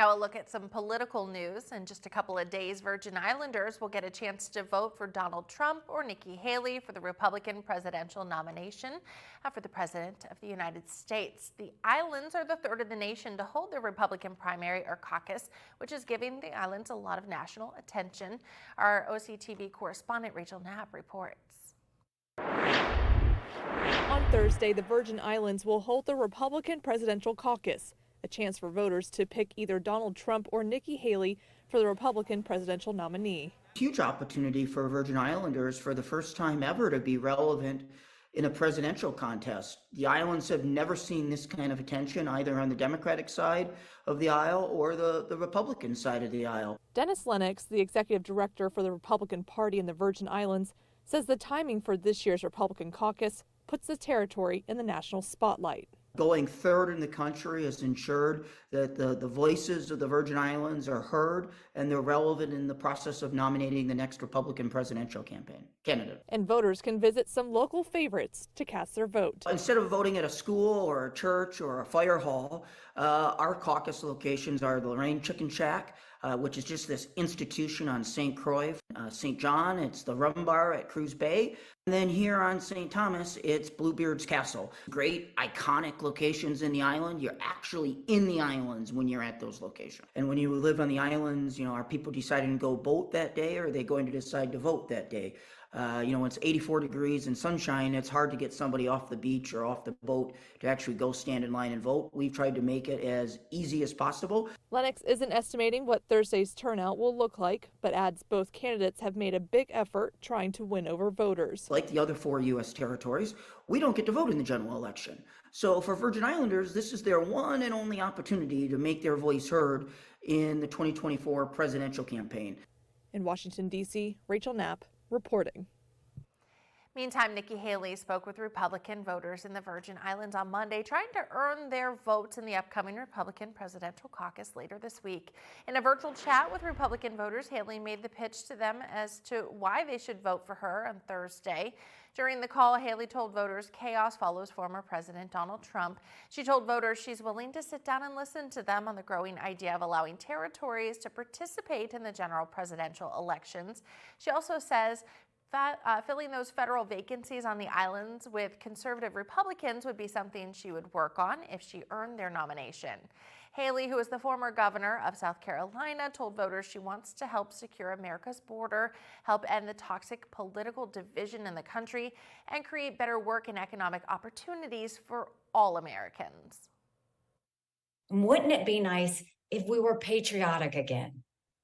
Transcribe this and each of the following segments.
Now, a look at some political news. In just a couple of days, Virgin Islanders will get a chance to vote for Donald Trump or Nikki Haley for the Republican presidential nomination for the President of the United States. The islands are the third of the nation to hold their Republican primary or caucus, which is giving the islands a lot of national attention. Our OCTV correspondent Rachel Knapp reports. On Thursday, the Virgin Islands will hold the Republican presidential caucus, a chance for voters to pick either Donald Trump or Nikki Haley for the Republican presidential nominee. Huge opportunity for Virgin Islanders for the first time ever to be relevant in a presidential contest. The islands have never seen this kind of attention either on the Democratic side of the aisle or the Republican side of the aisle. Dennis Lennox, the executive director for the Republican Party in the Virgin Islands, says the timing for this year's Republican caucus puts the territory in the national spotlight. Going third in the country has ensured that the voices of the Virgin Islands are heard and they're relevant in the process of nominating the next Republican presidential candidate. And voters can visit some local favorites to cast their vote. Instead of voting at a school or a church or a fire hall, our caucus locations are the Lorraine Chicken Shack, which is just this institution on St. Croix, St. John. It's the Rum Bar at Cruz Bay. And then here on St. Thomas, it's Bluebeard's Castle. Great iconic locations in the island. You're actually in the islands when you're at those locations. And when you live on the islands, are people deciding to go boat that day or are they going to decide to vote that day? When it's 84 degrees and sunshine, it's hard to get somebody off the beach or off the boat to actually go stand in line and vote. We've tried to make it as easy as possible. Lennox isn't estimating what Thursday's turnout will look like, but adds both candidates have made a big effort trying to win over voters. Like the other 4 U.S. territories, we don't get to vote in the general election. So for Virgin Islanders, this is their one and only opportunity to make their voice heard in the 2024 presidential campaign. In Washington, D.C., Rachel Knapp reporting. Meantime, Nikki Haley spoke with Republican voters in the Virgin Islands on Monday, trying to earn their votes in the upcoming Republican presidential caucus later this week. In a virtual chat with Republican voters, Haley made the pitch to them as to why they should vote for her on Thursday. During the call, Haley told voters chaos follows former President Donald Trump. She told voters she's willing to sit down and listen to them on the growing idea of allowing territories to participate in the general presidential elections. She also says filling those federal vacancies on the islands with conservative Republicans would be something she would work on if she earned their nomination. Haley, who is the former governor of South Carolina, told voters she wants to help secure America's border, help end the toxic political division in the country, and create better work and economic opportunities for all Americans. Wouldn't it be nice if we were patriotic again?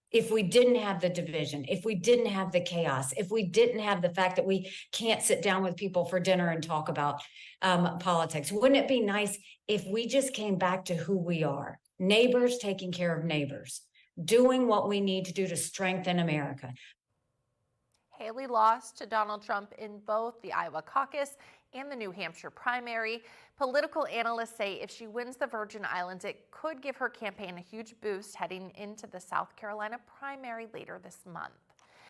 If we didn't have the division, if we didn't have the chaos, if we didn't have the fact that we can't sit down with people for dinner and talk about politics, wouldn't it be nice if we just came back to who we are? Neighbors taking care of neighbors, doing what we need to do to strengthen America. Haley lost to Donald Trump in both the Iowa caucus and the New Hampshire primary. Political analysts say if she wins the Virgin Islands, it could give her campaign a huge boost heading into the South Carolina primary later this month.